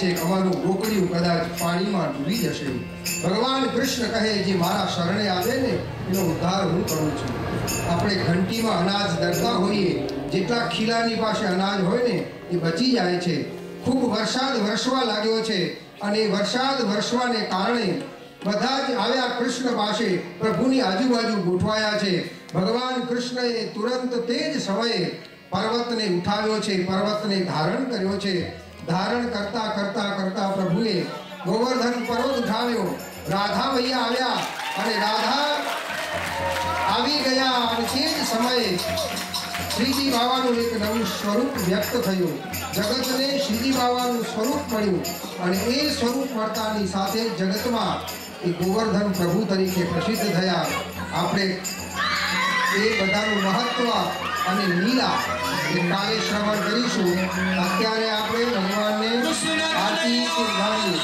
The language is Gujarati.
છે કે અમારું ગોકળિયું કદાચ પાણીમાં ડૂબી જશે. ભગવાન કૃષ્ણ કહે જે મારા શરણે આવે ને એનો ઉદ્ધાર હું કરું છું. આપણે ઘંટીમાં અનાજ દરતા હોઈએ, જેટલા ખીલાની પાસે અનાજ હોય ને એ બચી જાય છે. ખૂબ વરસાદ વરસવા લાગ્યો છે અને વરસાદ વરસવાને કારણે બધા જ આવ્યા કૃષ્ણ પાસે, પ્રભુની આજુબાજુ ગોઠવાયા છે. ભગવાન કૃષ્ણએ તુરંત તે જ સમયે પર્વતને ઉઠાવ્યો છે, પર્વતને ધારણ કર્યો છે. ધારણ કરતા કરતા કરતા પ્રભુએ ગોવર્ધન પર્વત ઉઠાવ્યો. રાધા મૈયા આવ્યા અને રાધા આવી ગયા અને તે જ સમયે શ્રીજી બાવાનું એક નવું સ્વરૂપ વ્યક્ત થયું. જગતને શ્રીજી બાવાનું સ્વરૂપ મળ્યું અને એ સ્વરૂપ મળતાની સાથે જગતમાં એ ગોવર્ધન પ્રભુ તરીકે પ્રસિદ્ધ થયા. આપણે એ બધાનું મહત્વ અને લીલા એ કાલે શ્રવણ કરીશું. અત્યારે આપણે ભગવાનને આરતી ઉતારીએ.